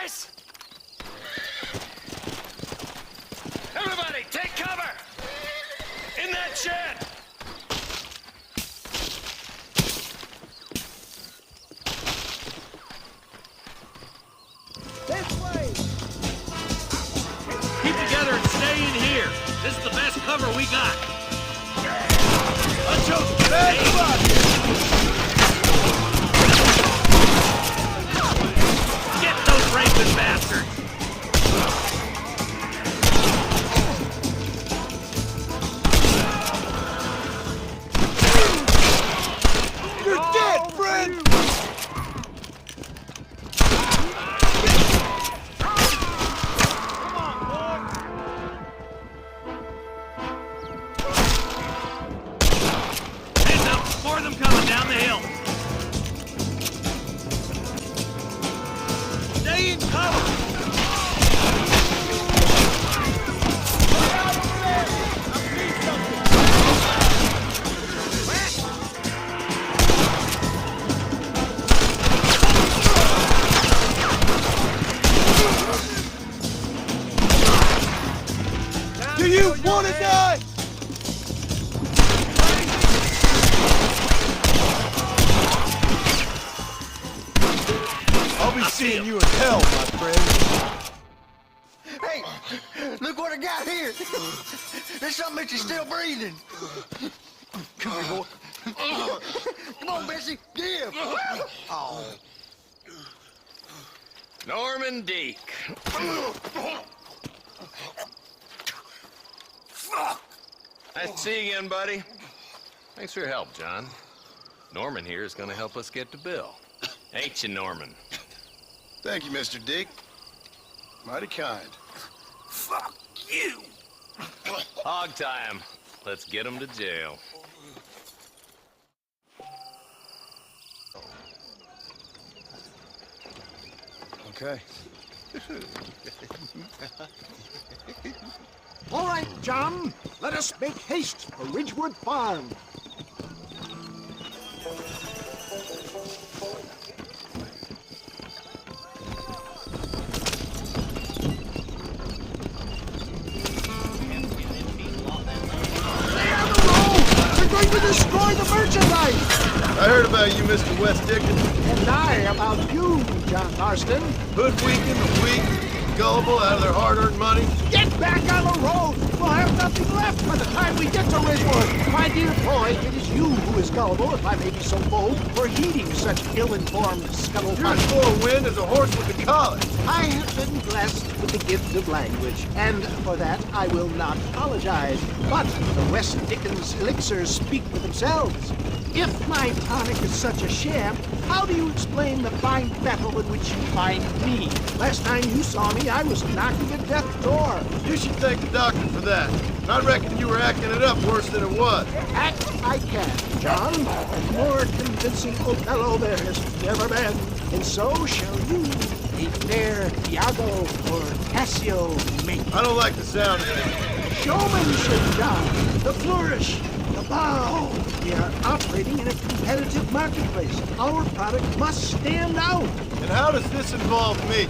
guys! Everybody, take cover! In that shed! Keep together and stay in here. This is the best cover we got. Get those raping bastards! You're dead, friend! Heads up! More of them coming down the hill! Stay in cover! Do you want to die? I'll be seeing you in hell, my friend. Hey, look what I got here. There's something that you're still breathing. Come here, boy. Come on, Bessie, give. Oh. Norman Deek. Nice to see you again, buddy. Thanks for your help, John. Norman here is gonna help us get to Bill. Ain't you, Norman? Thank you, Mr. Dick. Mighty kind. Fuck you. Hog tie him. Let's get him to jail. Okay. All right, John, let us make haste for Ridgewood Farm. Stay on the road! We're going to destroy the merchandise! I heard about you, Mr. West Dickens. And I about you, John Marston. Hoodwinking the weak, gullible out of their hard-earned money. Get back on the road! We'll have nothing left by the time we get to Ridgewood! My dear boy, it is you who is gullible, if I may be so bold, for heeding such ill-informed You're scuttlebutt. as full of wind as a horse with a collar. I have been blessed with the gift of language, and for that I will not apologize. But the West Dickens elixirs speak for themselves. If my tonic is such a sham, how do you explain the fine battle in which you find me? Last time you saw me, I was knocking at death's door. You should thank the doctor for that. And I reckon you were acting it up worse than it was. Act I can, John. A more convincing Othello there has never been. And so shall you, a fair Iago or Cassio make. I don't like the sound of it. Showmanship, John. The flourish, the bow. We are operating in a competitive marketplace. Our product must stand out. And how does this involve me?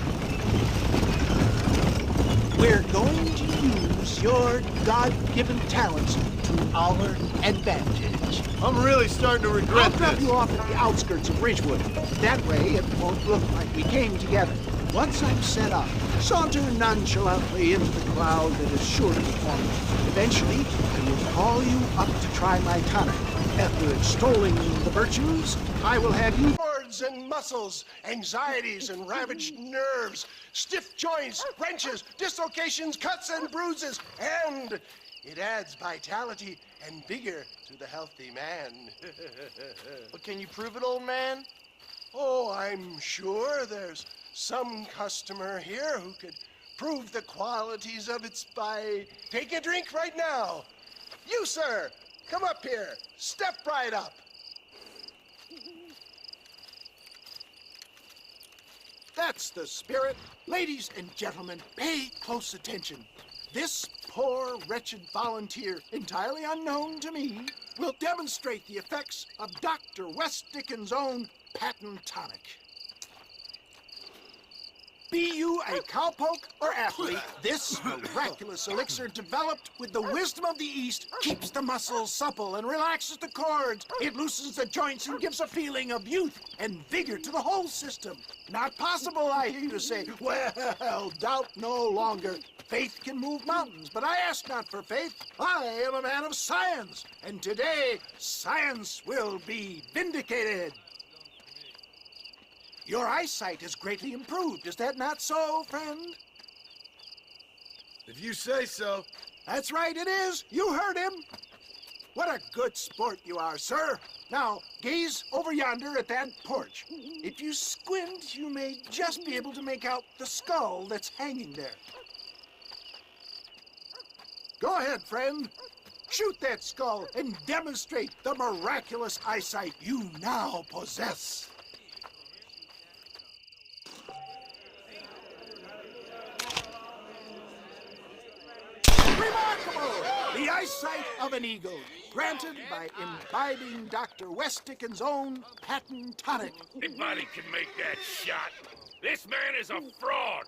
We're going to use your God-given talents to our advantage. I'm really starting to I'll regret drop this. you off at the outskirts of Ridgewood. That way, it won't look like we came together. Once I'm set up, saunter nonchalantly into the cloud that is sure to form. Eventually, I will call you up to try my tonic. After extolling the virtues, I will have you cords and muscles, anxieties and ravaged nerves, stiff joints, wrenches, dislocations, cuts and bruises, and it adds vitality and vigor to the healthy man. But can you prove it, old man? Oh, I'm sure there's some customer here who could prove the qualities of it by taking a drink right now. You, sir, come up here. Step right up. That's the spirit. Ladies and gentlemen, pay close attention. This poor, wretched volunteer, entirely unknown to me, will demonstrate the effects of Dr. West Dickens' own patent tonic. Be you a cowpoke or athlete, this miraculous elixir developed with the wisdom of the East keeps the muscles supple and relaxes the cords. It loosens the joints and gives a feeling of youth and vigor to the whole system. Not possible, I hear you say. Well, doubt no longer. Faith can move mountains, but I ask not for faith. I am a man of science, and today science will be vindicated. Your eyesight has greatly improved. Is that not so, friend? If you say so. That's right, it is. You heard him. What a good sport you are, sir. Now, gaze over yonder at that porch. If you squint, you may just be able to make out the skull that's hanging there. Go ahead, friend. Shoot that skull and demonstrate the miraculous eyesight you now possess. Remarkable! The eyesight of an eagle, granted by imbibing Dr. West Dickens' own patent tonic. Anybody can make that shot. This man is a fraud.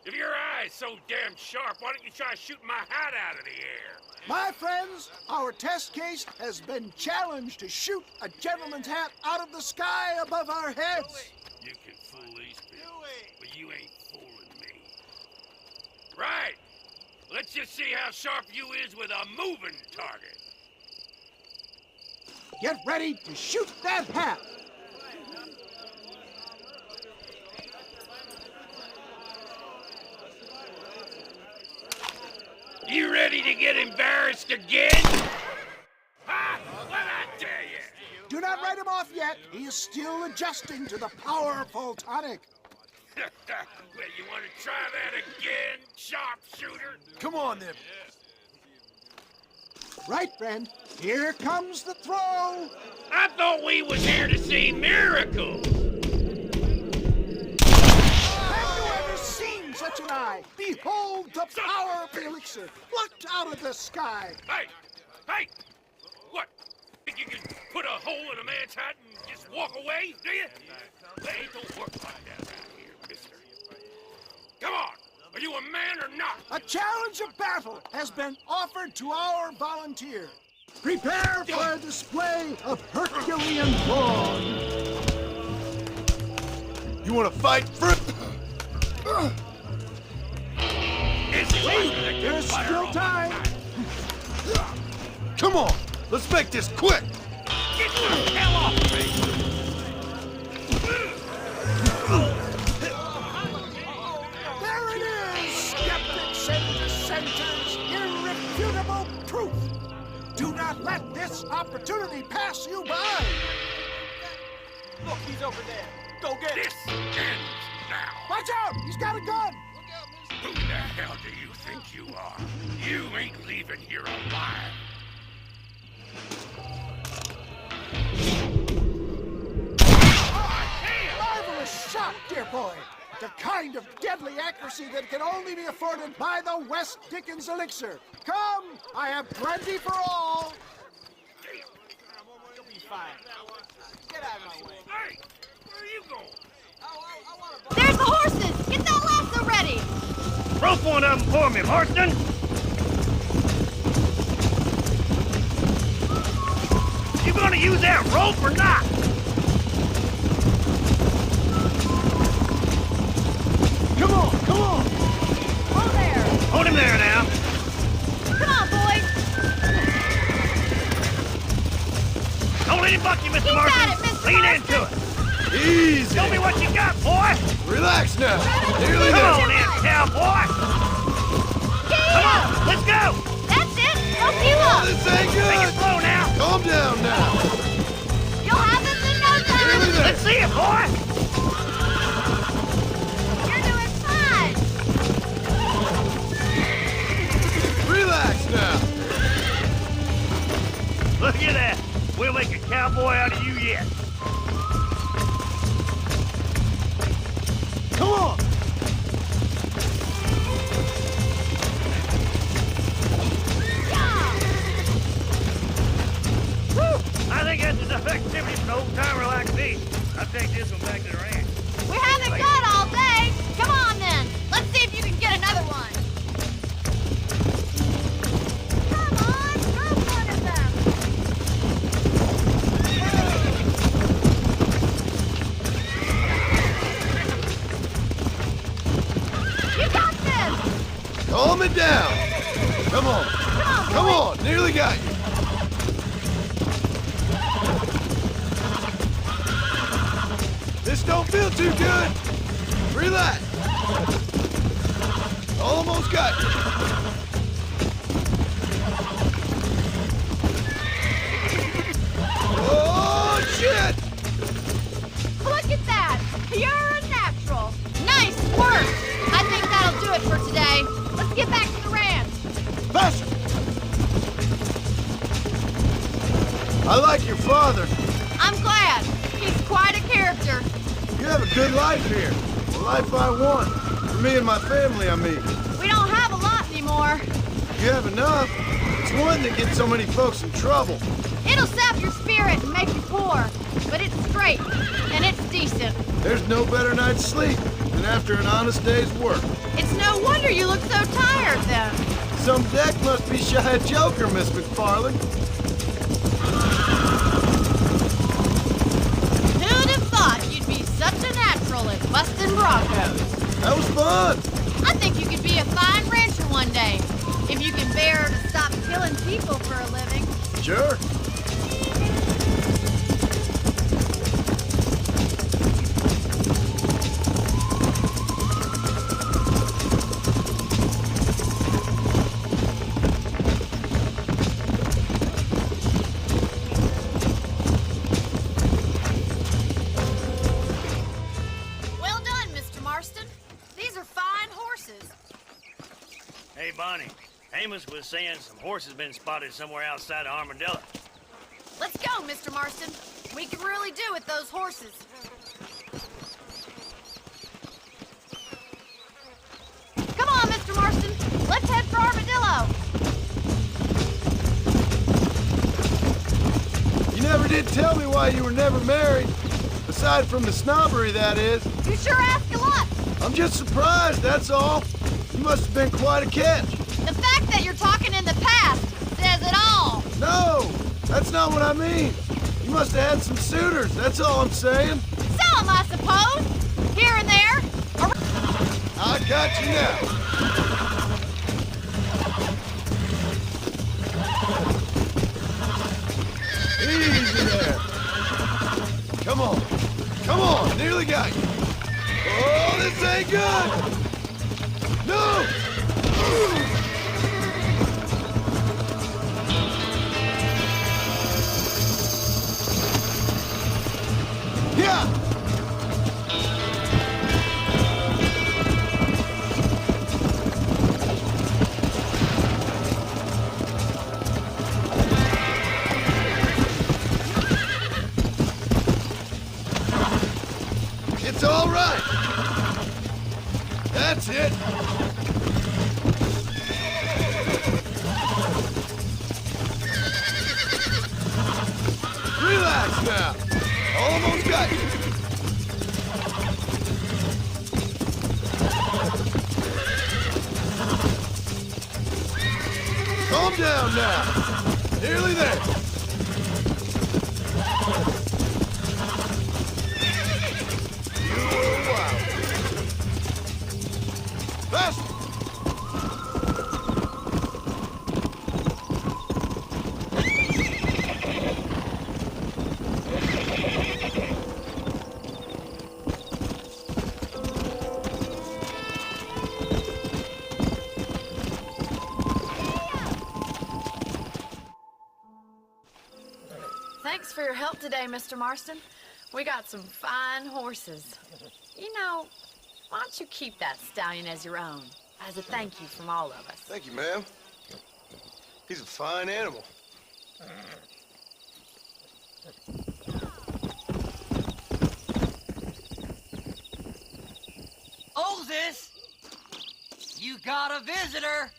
If your eye's so damn sharp, why don't you try shooting my hat out of the air? My friends, our test case has been challenged to shoot a gentleman's hat out of the sky above our heads. You can fool these people, but you ain't fooling me. Right. Let's just see how sharp you is with a moving target. Get ready to shoot that hat. You ready to get embarrassed again? Ha! What'd I tell you? Do not write him off yet. He is still adjusting to the powerful tonic. Well, you want to try that again, sharpshooter? Come on, then. Right, friend. Here comes the throw. I thought we was here to see miracles. Have you ever seen such an eye? Behold the power of the elixir plucked out of the sky. Hey! Hey! What? Think you can put a hole in a man's hat and just walk away, do you? They don't work like that around here, mister. Come on! Are you a man or not? A challenge of battle has been offered to our volunteer. Prepare for a display of Herculean brawn. You want to fight for it? Wait, there's still time. Come on, let's make this quick. Get the hell off of me! There it is, skeptics and dissenters, irrefutable proof. Do not let this opportunity pass you by. Look, he's over there. Go get him. This ends now. Watch out, he's got a gun. Who the hell do you think you are? You ain't leaving here alive. Marvelous shot, dear boy. The kind of deadly accuracy that can only be afforded by the West Dickens elixir. Come, I have plenty for all. You'll be fine. Get out of my way. Hey, where are you going? There's the horses! Get that lasso ready! Rope one of them for me, Marston. You gonna use that rope or not? Come on, come on. Oh, there! Hold him there now. Come on, boys! Don't let him buck you, Mr. Keep Marston. at it, Mr. Lean Marston. into it. Easy. Show me what you got, boy. Relax now. Nearly Come there. on in, cowboy. Come on, let's go. That's it! Help you up! This ain't Take it good. slow now. Calm down now. You'll have this in no time! Nearly there. Let's see it, boy. You're doing fine! Relax now. Look at that. We'll make a cowboy out of you yet. Come on. I think that's enough activity for an old-timer like me. I'll take this one back Calm it down. Come on. Come on. Nearly got you. This don't feel too good. Relax. Almost got you. Oh, shit! Look at that! You're a natural. Nice work! I think that'll do it for today. Let's get back to the ranch. Faster! I like your father. I'm glad. He's quite a character. You have a good life here. The life I want. For me and my family, I mean. We don't have a lot anymore. You have enough. It's one that gets so many folks in trouble. It'll sap your spirit and make you poor. But it's straight, and it's decent. There's no better night's sleep than after an honest day's work. It's no wonder you look so tired, then. Some deck must be shy of Joker, Miss McFarlane. Who'd have thought you'd be such a natural at busting Broncos? That was fun. I think you could be a fine rancher one day, if you can bear to stop killing people for a living. Sure. Well done, Mr. Marston. These are fine horses. Hey, Bonnie. Amos was saying some horses been spotted somewhere outside of Armadillo. Let's go, Mr. Marston. We can really do with those horses. Come on, Mr. Marston. Let's head for Armadillo. You never did tell me why you were never married. Aside from the snobbery, that is. You sure ask a lot. I'm just surprised, that's all. You must have been quite a catch. The fact that you're talking in the past says it all. No, that's not what I mean. You must have had some suitors, that's all I'm saying. Some, I suppose. Here and there. I got you now. Easy there. Come on. Come on, nearly got you. Oh, this ain't good. No! Yeah! It's all right. That's it. Relax now. Almost got you. Calm down now. Nearly there. You were wild. Faster. Thanks for your help today, Mr. Marston. We got some fine horses. You know, why don't you keep that stallion as your own, as a thank you from all of us? Thank you, ma'am. He's a fine animal. Otis! You got a visitor!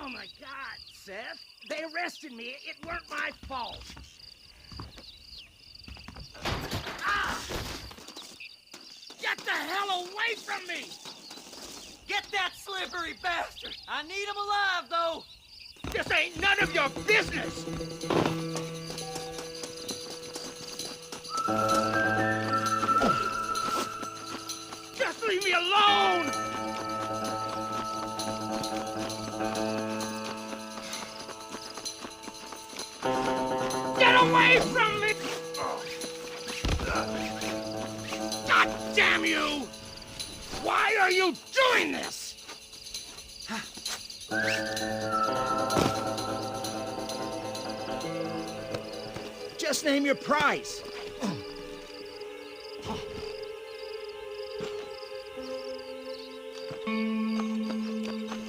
Oh my God, Seth. They arrested me. It weren't my fault. Ah! Get the hell away from me! Get that slippery bastard! I need him alive, though! This ain't none of your business! Just leave me alone! away from me! God damn you! Why are you doing this? Just name your price.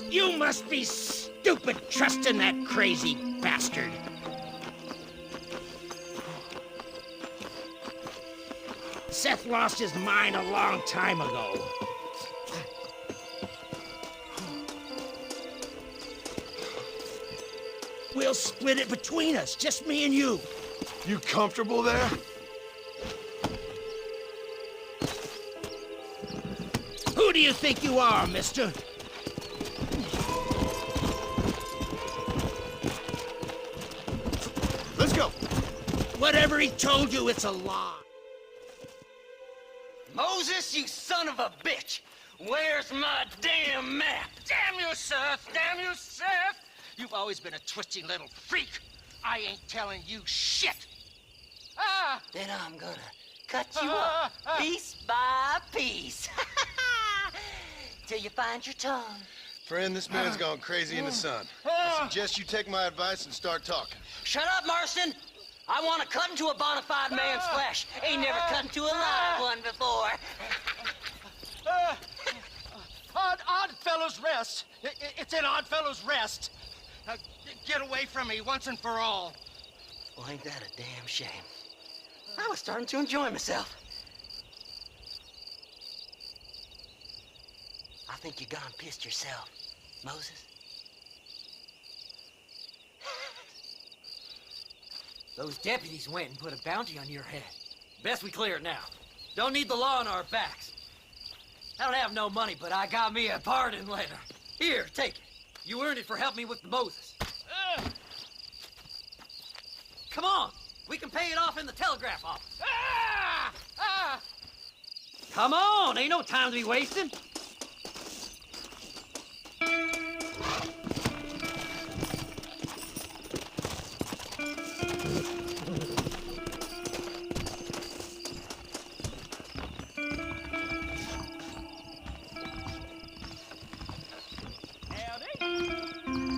You must be stupid trusting that crazy bastard. Seth lost his mind a long time ago. We'll split it between us, just me and you. You comfortable there? Who do you think you are, mister? Let's go. Whatever he told you, it's a lie. Moses, you son of a bitch! Where's my damn map? Damn you, Seth! Damn you, Seth! You've always been a twisty little freak. I ain't telling you shit. Ah! Then I'm gonna cut you up piece by piece. Till you find your tongue. Friend, this man's gone crazy in the sun. I suggest you take my advice and start talking. Shut up, Marston! I want to cut into a bona fide man's flesh. Ain't never cut into a live one before. Oddfellows Rest. It's in Oddfellows Rest. Now, get away from me once and for all. Well, ain't that a damn shame? I was starting to enjoy myself. I think you gone pissed yourself, Moses. Those deputies went and put a bounty on your head. Best we clear it now. Don't need the law on our backs. I don't have no money, but I got me a pardon letter. Here, take it. You earned it for helping me with the Moses. Come on. We can pay it off in the telegraph office. Come on. Ain't no time to be wasting.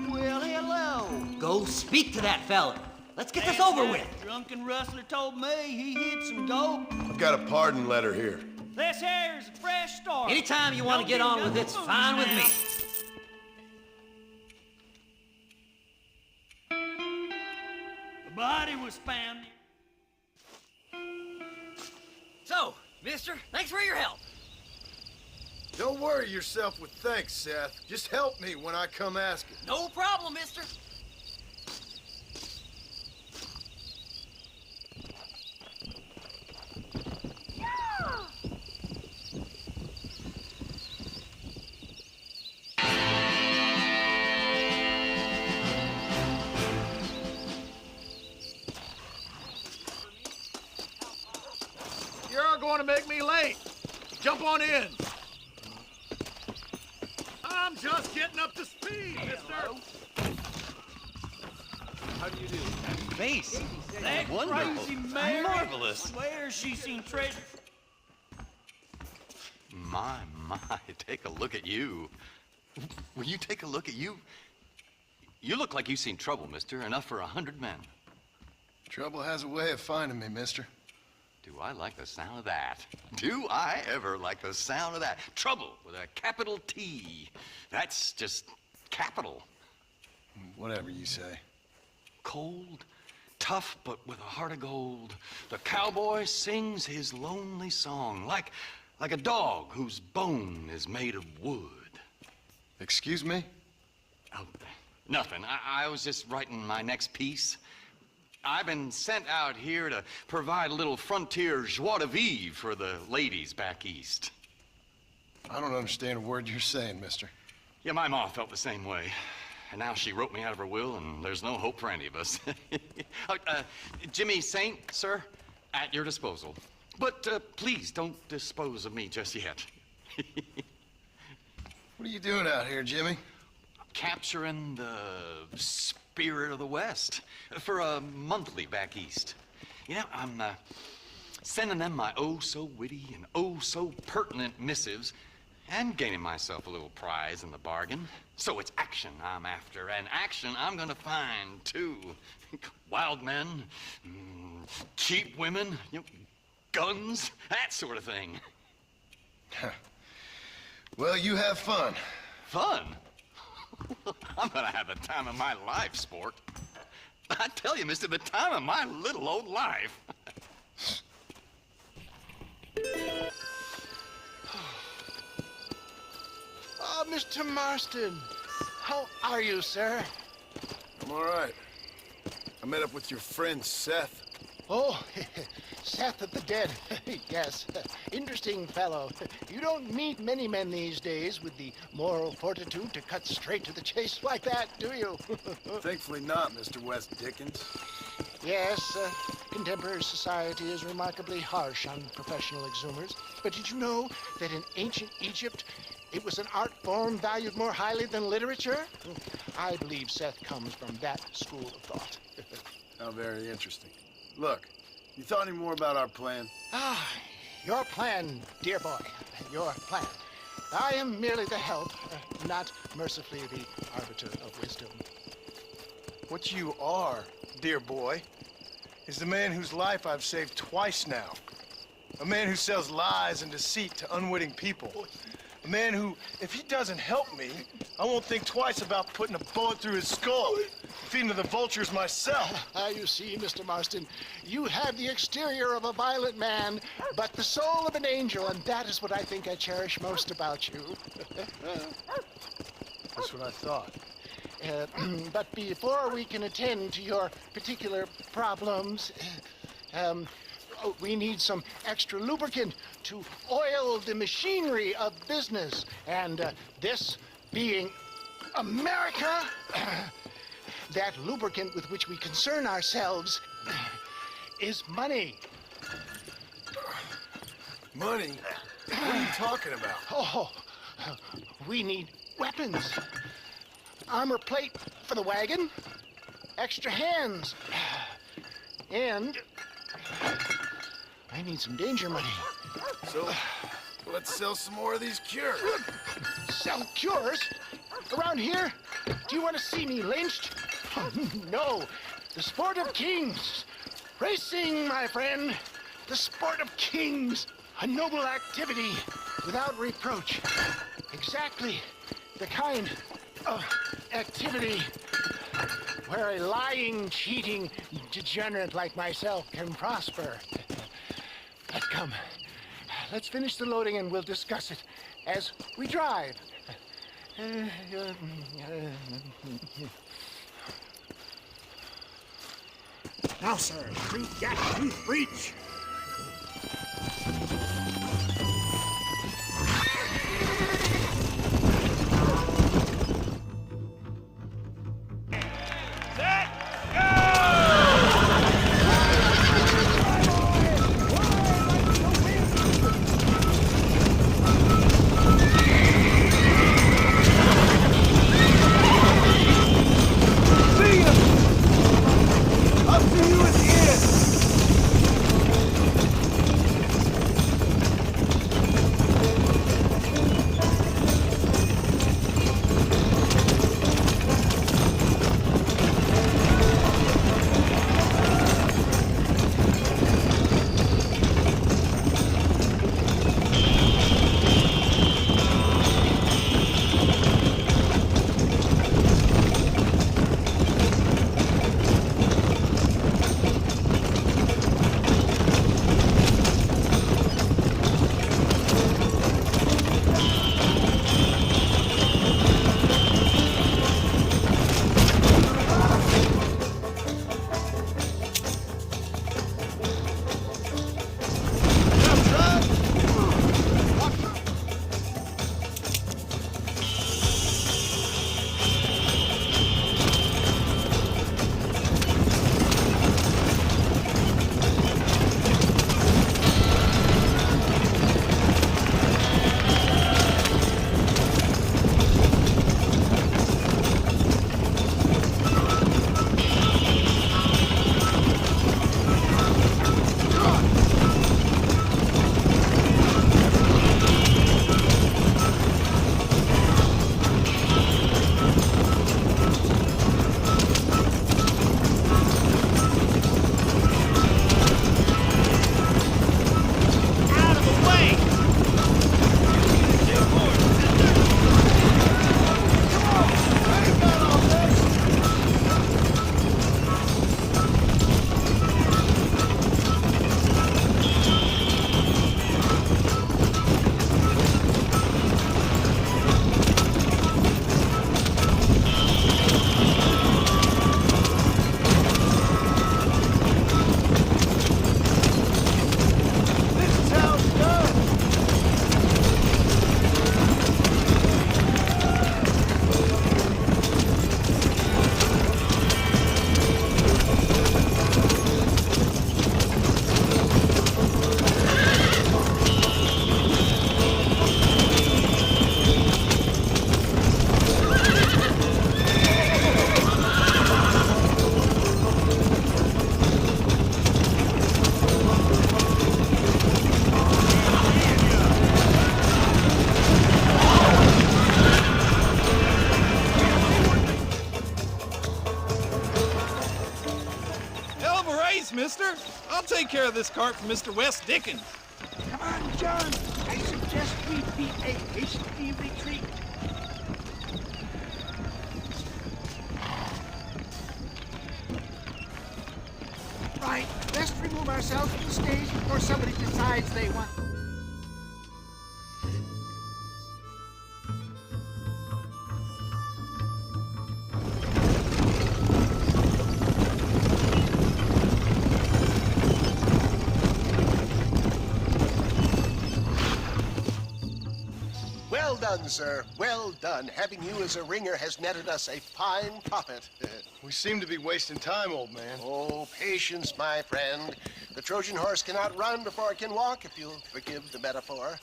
Well, hello. Go speak to that fella. Let's get this over with. Drunken rustler told me he hid some dope. I've got a pardon letter here. This here's a fresh start. Anytime you want to get on with it's fine with me. The body was found. So, mister, thanks for your help. Don't worry yourself with thanks, Seth. Just help me when I come asking. No problem, mister. You're going to make me late. Jump on in. I'm just getting up to speed, mister. How do you do? Face. That Wonderful. crazy Mary. Marvelous. Where's she seen treasure? My, take a look at you. Will you take a look at you? You look like you've seen trouble, mister. Enough for 100 men. Trouble has a way of finding me, mister. Do I like the sound of that? Do I ever like the sound of that? Trouble with a capital T. That's just capital. Whatever you say. Cold, tough, but with a heart of gold. The cowboy sings his lonely song like a dog whose bone is made of wood. Excuse me? Oh, nothing. I was just writing my next piece. I've been sent out here to provide a little frontier joie de vivre for the ladies back east. I don't understand a word you're saying, mister. Yeah, my ma felt the same way. And now she wrote me out of her will, and there's no hope for any of us. Jimmy Saint, sir, at your disposal. But please don't dispose of me just yet. What are you doing out here, Jimmy? Capturing the spirit of the West for a monthly back east. You know, I'm sending them my oh-so-witty and oh-so-pertinent missives and gaining myself a little prize in the bargain. So it's action I'm after, and action I'm gonna find, too. Wild men, cheap women, you know, guns, that sort of thing. Well, you have fun. Fun? I'm gonna have the time of my life, sport. I tell you, mister, the time of my little old life. Oh, Mr. Marston. How are you, sir? I'm all right. I met up with your friend, Seth. Oh, Seth of the Dead. Yes, interesting fellow. You don't meet many men these days with the moral fortitude to cut straight to the chase like that, do you? Thankfully not, Mr. West Dickens. Yes, contemporary society is remarkably harsh on professional exhumers. But did you know that in ancient Egypt, it was an art form valued more highly than literature? I believe Seth comes from that school of thought. How very interesting. Look, you thought any more about our plan? Ah, your plan, dear boy, your plan. I am merely the help, not mercifully the arbiter of wisdom. What you are, dear boy, is the man whose life I've saved twice now. A man who sells lies and deceit to unwitting people. A man who, if he doesn't help me, I won't think twice about putting a bullet through his skull, feeding to the vultures myself. You see, Mr. Marston, you have the exterior of a violent man, but the soul of an angel, and that is what I think I cherish most about you. That's what I thought. But before we can attend to your particular problems, we need some extra lubricant to oil the machinery of business. And this being America, that lubricant with which we concern ourselves is money. Money? What are you talking about? Oh, we need weapons. Armor plate for the wagon, extra hands, and I need some danger money. So, let's sell some more of these cures. Sell cures? Around here? Do you want to see me lynched? No, the sport of kings. Racing, my friend. The sport of kings. A noble activity without reproach. Exactly the kind of activity where a lying, cheating degenerate like myself can prosper. But come, let's finish the loading and we'll discuss it as we drive. Now, sir, shoot that tooth breach. mister. I'll take care of this cart for Mr. West Dickens. Come on, John. I suggest we beat a hasty retreat. Right, best remove ourselves from the stage before somebody decides they want... Well done, sir. Well done. Having you as a ringer has netted us a fine profit. We seem to be wasting time, old man. Oh, patience, my friend. The Trojan horse cannot run before it can walk, if you'll forgive the metaphor.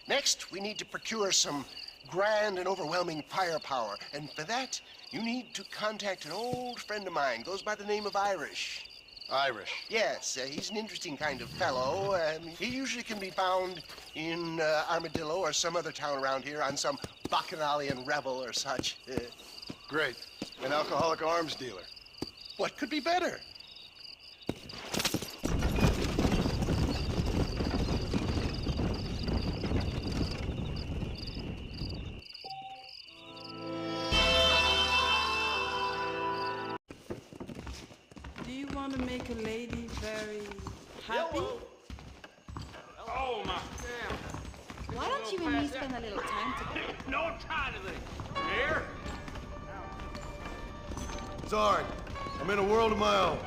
Next, we need to procure some grand and overwhelming firepower. And for that, you need to contact an old friend of mine. Goes by the name of Irish. Irish? Yes, he's an interesting kind of fellow. He usually can be found in Armadillo or some other town around here on some bacchanalian revel or such. Great. An alcoholic arms dealer. What could be better? Do you want to make a lady very happy? Oh, my damn. Why don't you and me spend a little time together? No time to think. Here? Zard, I'm in a world of my own.